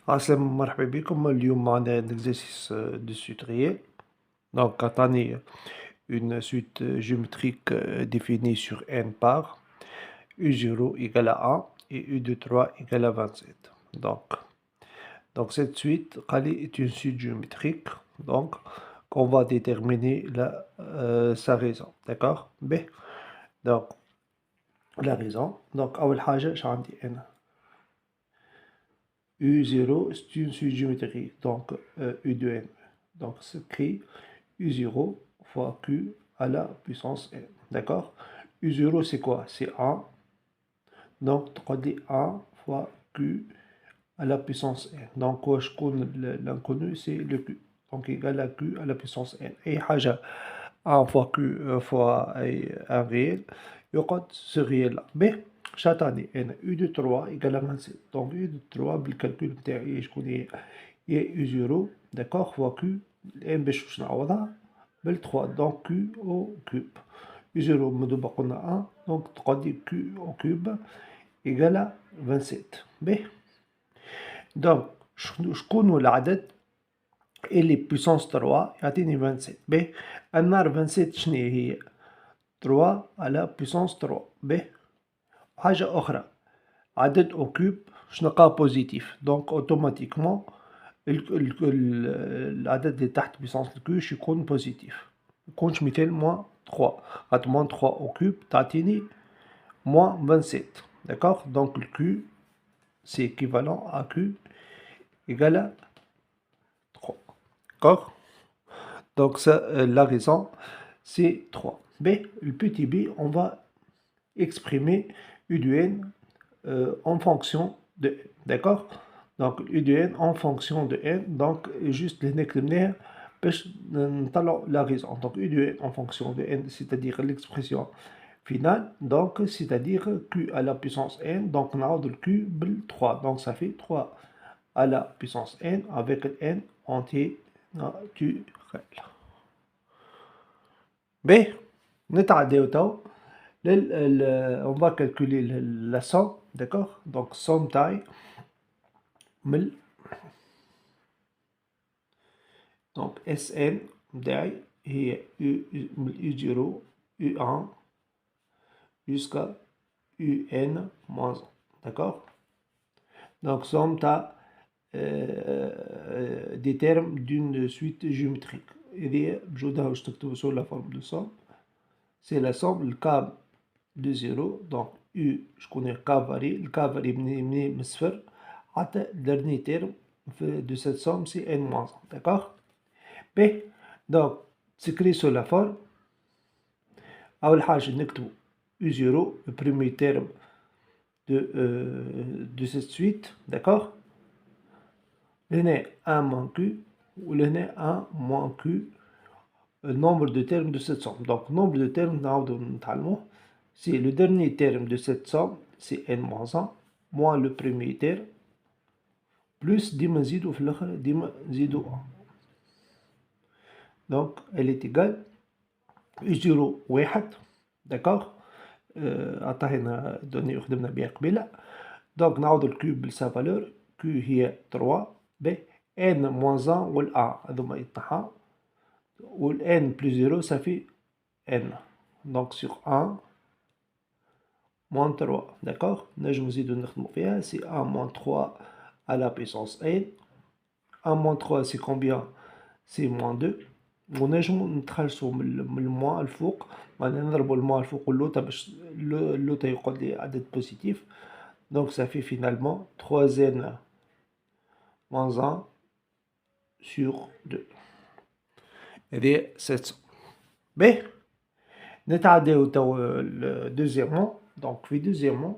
عسلامة مرحبا بكم. اليوم معنا un exercice de suite réelle. Donc عطاني une suite géométrique définie sur n parts. U0 égale à 1 et U23 égale à 27. Donc cette suite est une suite géométrique. Donc on va déterminer sa raison. D'accord? B. Donc la raison. Donc أول حاجة عندي هنا U0, c'est une suite géométrique, donc U de n. Donc c'est écrit U0 fois Q à la puissance n. D'accord? U0 c'est quoi? C'est 1. Donc on dit 1 fois Q à la puissance n. Donc l'inconnu c'est le Q. Donc égal à Q à la puissance n. Et حاجة 1 fois Q fois un réel, يقعد ce réel là. Mais شاتاني هنا U de 3 égale à 27. Donc U de 3 بالكالكول بتاعي شكون هي U0 d'accord fois Q n باش نعوضها بال 3 donc Q au cube. U0 مدوبة قلنا 1 donc تقعد Q au cube égale à 27. باهي donc شكون هو العدد اللي بويسونس 3 يعطيني 27. باهي النار 27 شنو هي 3 على بويسونس 3. باهي حاجة أخرى عدد أو كوب شنلقاه بوزيتيف دونك أوتوماتيكمون العدد اللي تحت بويسونس الكوش يكون بوزيتيف ميكونش مثال موان 3 خاطر موان 3 أو كوب تعطيني موان 27 داكوغ دونك الكو سي équivalent à Q égale à 3. D'accord? Donc ça, la raison, c'est 3. B, le petit b, on va exprimer U de n en fonction de n. D'accord? Donc U de n en fonction de n. Donc juste les نكتبناه باش نطلعوا la raison. Donc U de n en fonction de n, c'est-à-dire l'expression finale. Donc c'est-à-dire Q à la puissance n. Donc on a le Q bel 3. Donc ça fait 3 à la puissance n avec n entier naturel. B, نتعداو تو on va calculer la somme, d'accord? Donc somme taille donc Sn داعي هي U0 U1 jusqu'à UN moins 1, d'accord? Donc somme des termes d'une suite géométrique. Et je تكتبوا sur la forme de somme. C'est la somme, le cas de 0, donc U, je connais K varie, le K varie من صفر حتى le dernier terme de cette somme c'est n-1, d'accord? B, donc c'est écrit sur la forme. أول حاجة نكتب U0, le premier terme de cette suite, d'accord? هنا 1 moins Q, ou هنا 1 moins Q, le nombre de termes de cette somme. Donc, nombre de termes, c'est le dernier terme de cette somme, c'est n-1, moins le premier terme, plus ديما نزيدو في الآخر ديما نزيدو 1. Donc, elle est égale U0 واحد, d'accord? عطاهنا دوني خدمنا بها قبيلة. Donc, نعوض الكيوب بسا فالور, Q هي 3, B, n moins 1 وال 1 هذوما يطيحا. Où n plus 0, ça fait n. Donc sur 1, moins 3. D'accord? C'est 1 moins 3 à la puissance n. 1 moins 3, c'est combien? C'est moins 2. ونجمو نتخلصو من الموان الفوق معناها نضربو الموان الفوق واللوطا باش اللوطا يقعد لي عدد بوزيتيف. Donc ça fait finalement 3n moins 1 sur 2. هذه 700. باهي نتعداو تو deuxièmement. Donc deuxièmement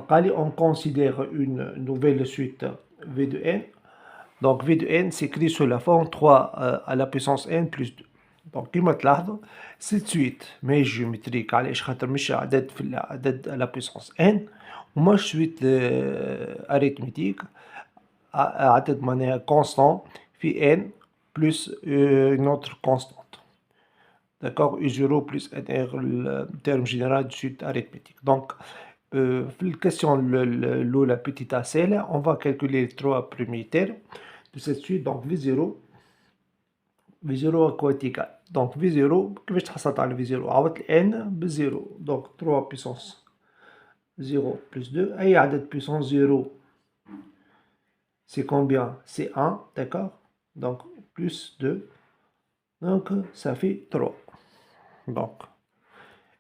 قالي on considère une nouvelle suite V de n. Donc V de n s'écrit sous la forme 3 à la puissance n plus 2. Donc كيما تلاحظوا cette suite ماهيش جيومتريك علاش خاطر مش عدد في العدد à la puissance n ومش suite arithmétique عدد معناها constant في n plus une autre constante. D'accord? U0 plus n, le terme général de suite arithmétique. Donc, في الكاستيون الأولى petite a سهلة. On va calculer les 3 premiers termes de cette suite. Donc V0 à quoi est égal. Donc V0 كيفاش تحصلت على V0؟ عوضت n بالزيرو. Donc 3 puissance 0 plus 2 أي عدد puissance 0 c'est combien? C'est 1, d'accord? Donc plus 2, donc ça fait 3. Donc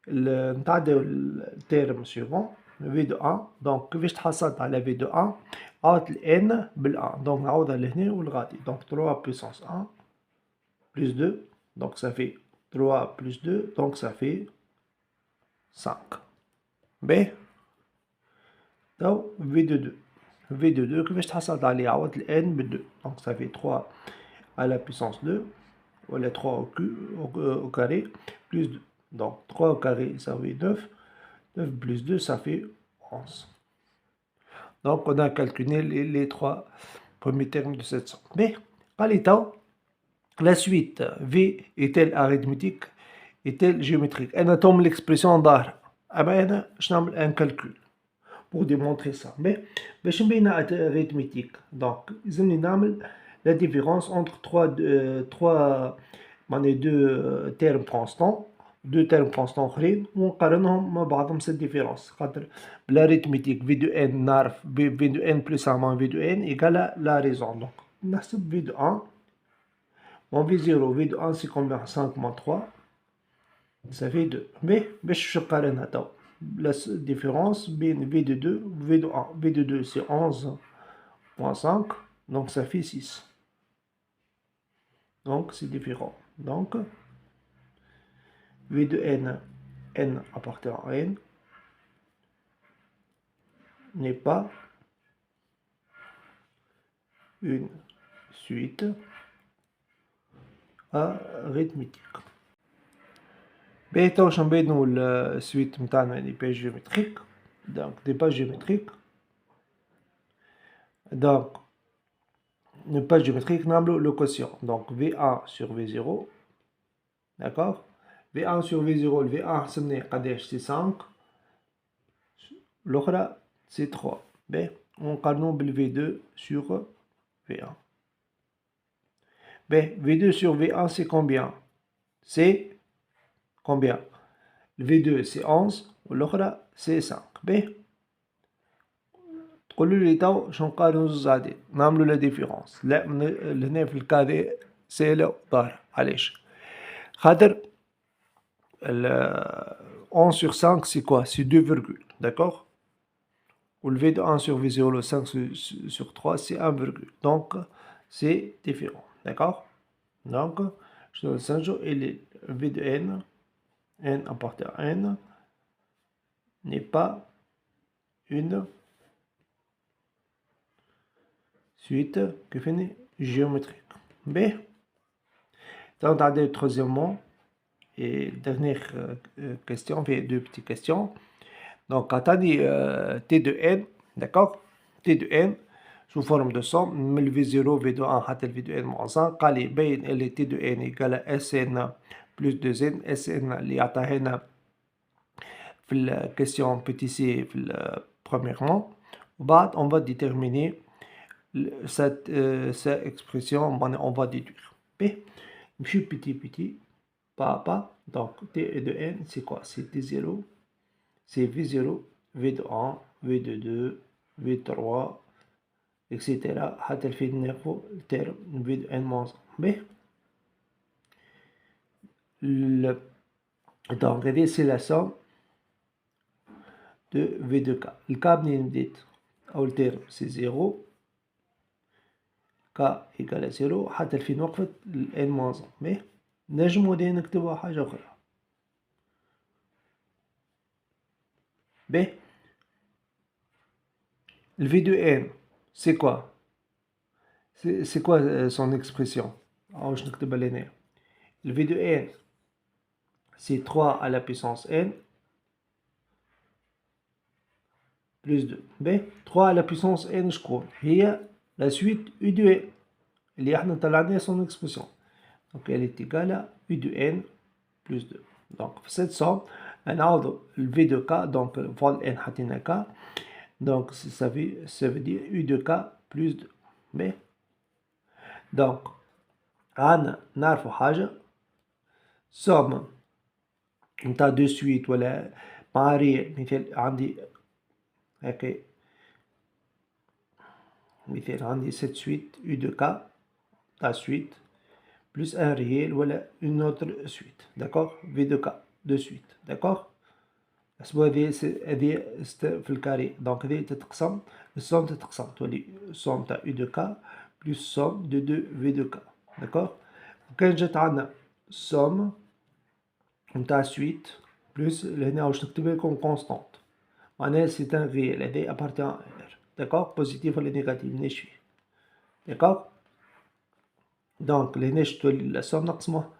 نتعداو الترم suivant V de 1. donc كيفاش تحصلت على V de 1؟ عوضت ال n بال 1. donc نعوضها لهنا والغادي. donc 3 puissance 1 plus 2, donc ça fait 3 plus 2, donc ça fait 5. B. Donc V de 2. V de 2 كيفاش تحصلت عليه؟ عوضت ال n بال 2. donc ça fait 3 à la puissance 2 ou les 3 au carré plus 2. Donc 3 au carré ça fait 9. 9 plus 2 ça fait 11. Donc on a calculé les 3 premiers termes de cette somme. Mais par les temps, la suite V est-elle arithmétique, est-elle géométrique? أنا توم l'expression ظاهرة. أما أنا باش نعمل un calcul pour démontrer ça. Mais باش نبينها arithmétique. Donc لازمني نعمل la différence entre deux termes constants, deux termes constants اخرين ونقارنهم مع بعضهم cette différence. خاطر بالاريثميتيك v de n نعرف v de n plus 1 moins v de n égale la raison. Donc نحسب v de 1 moins v0. v de 1 c'est combien? 5 moins 3 ça fait 2. Mais باش نقارنها تو la différence بين v de 2 v de 1. v de 2 c'est 11 moins 5 donc ça fait 6. Donc c'est différent. Donc V de n appartient à n, n'est pas une suite arithmétique. باش نبينو السويت متاعنا لي باج جيومتريك. donc des pages géométriques. donc une page géométrique نعملو le quotient. donc V1 sur V0, d'accord? V1 sur V0, le V1 حسبناه قداش؟ c'est 5. l'autre c'est 3. B. ونقارنو بال V2 sur V1. B. V2 sur V1 c'est combien? C'est combien? Le V2 c'est 11 والأخرى c'est 5. B. تقولوا لي تو شنو نقارنو زوز عدد نعملو لا ديفيرونس. لا هنا في الكادي سهلة ظاهرة. علاش؟ خاطر 11 sur 5 c'est quoi? C'est 2 virgules, d'accord? Ou le V de 1 sur V0, le 5 sur 3 c'est 1 virgule. Donc c'est différent, d'accord? Donc je donne 5 jours et le V de n appartient à n, n'est pas une suite que finit géométrique. B. Donc on a troisièmement et dernière question, fait deux petites questions. donc quand on dit t de n, d'accord? t de n sous forme de somme من ال v0 v de 1 حتى ال v de n moins 1 قال لي بين ال t de n égale sn plus 2n. sn اللي يعطيها لنا في الكيستيون petit c في premièrement. وبعد on va déterminer cette expression, on va déduire. B. Monsieur petit pas pas. donc t de n c'est quoi? C'est t0, c'est v0, v de 1, v de 2, v de 3, etc. حتى في ناخذ الترم v de n moins 1. B. donc c'est la somme de v de k. le k منين بديت؟ أول terme c'est 0, k égale à 0 حتى الفين وقفت n moins 1. mais نجمو دي نكتبها حاجة أخرى. B. le v de n c'est quoi? c'est quoi son expression? واش نكتبها لهنا؟ le v de n c'est 3 à la puissance n plus 2. B. 3 à la puissance n شكون؟ هي la suite u de n اللي احنا طلعناها son expression. donc elle est égale à u de n plus 2. donc cette somme نعوض ال V de K donc فول N حطينا K donc ça veut dire U de K plus de B donc عنا نعرفوا حاجة somme نتاع دو سويت ولا مع ريال مثال عندي هكا مثال عندي cette suite U de K ta suite plus un réel voilà une autre suite d'accord V de K de suite d'accord حسبوا هذه في الكاري دونك هذه تتقسم السوم تتقسم تولي سوم تاع U de K plus somme de 2 V de K d'accord وكان جات عندنا somme نتاع suite plus هنا واش نكتبها لكم constante معناها سي ان ريال هذا appartient à R d'accord positif ولا négatif مانيش فيه d'accord donc لهنا تولي la somme نقسموها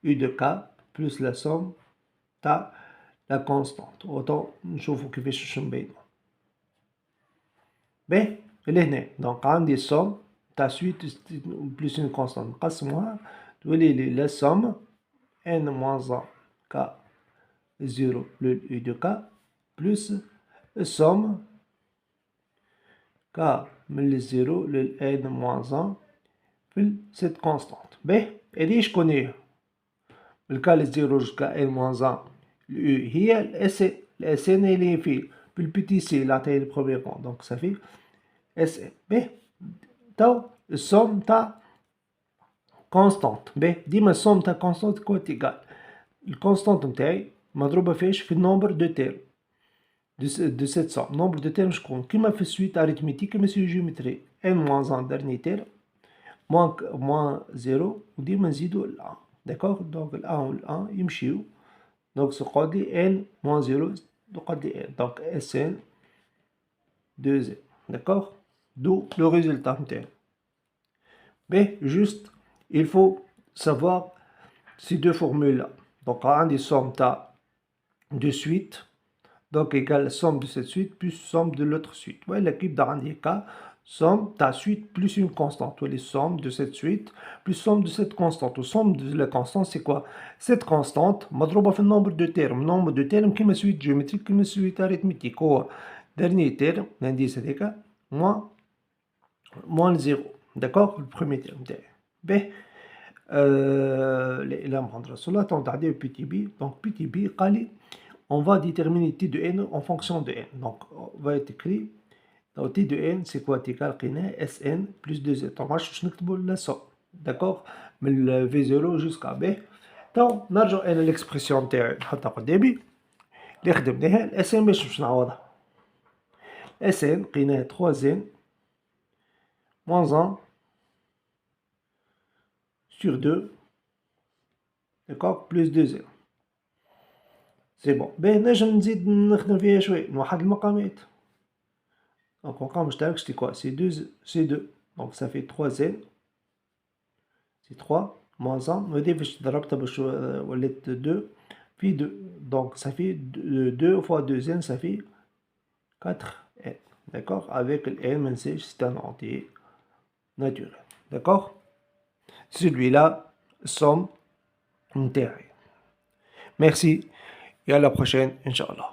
U de K plus la somme تاع la constante autant نشوفو كيفاش نبينو باهي لهنا دونك عندي somme تاع suite plus une constante نقسموها تولي لي la somme n moins 1 K 0 le U de K plus somme K من الزيرو لل n moins 1 في cette constante باهي هذه شكون من K للزيرو جوسكا n moins 1 الU هي الاس الاس ان اللي فيه بالبيتي سي اللي عطيه البروميير بون دونك صافي اس ان باهي تو السوم تاع كونستانت باهي ديما السوم تاع كونستانت كوت ايكال الكونستانت نتاعي مضروبة فيش في النومبر دو تيرم de cette somme. Nombre de termes شكون كيما في السويت arithmétique كيما في الجيومتري n moins 1 dernier terme moins 0 وديما نزيدو ال 1 داكوغ دونك ال 1 وال 1 يمشيو دونك تقعد لي n moins 0 تقعد لي n دونك اس ان 2 0 داكوغ d'où le résultat نتاعي باهي juste il faut savoir ces deux formules là donc عندي somme تاع de suite donc égale somme de cette suite plus somme de l'autre suite. Ouais, l'équipe d'Arandi K, somme ta suite plus une constante. Ouais, les sommes de cette suite plus somme de cette constante. Ou somme de la constante, c'est quoi? Cette constante, madrouba fait le nombre de termes. Nombre de termes qui me suite géométrique, qui me suite arithmétique. Ou dernier terme, l'indice c'est K, moins le 0. D'accord? Le premier terme. B. Là, on prendra cela. On va regarder petit b. Donc, petit b, قال on va déterminer t de n en fonction de n. Donc, on va être écrit. Donc, t de n, c'est quoi? T calculé Sn plus 2n. Donc, moi, je vais la somme. D'accord? Mais le V0 jusqu'à B. Donc, نرجع إلى l'expression تاعي نحطها قدامي اللي خدمناها Sn باش نعوضها. Sn لقيناها 3n moins 1 sur 2. D'accord? Plus 2n. سي بون باهي نجم نزيد نخدم فيها شويه نوحد المقامات دونك مقام مشترك سي كوا سي دو دونك صافي 3 n سي 3 moins 1 وهادي فاش ضربتها باش ولات 2 في 2 دونك صافي 2 fois 2n صافي 4n d'accord avec le n منساش c'est un entier naturel d'accord celui-là somme نتاعي merci et à la prochaine, Inch'Allah.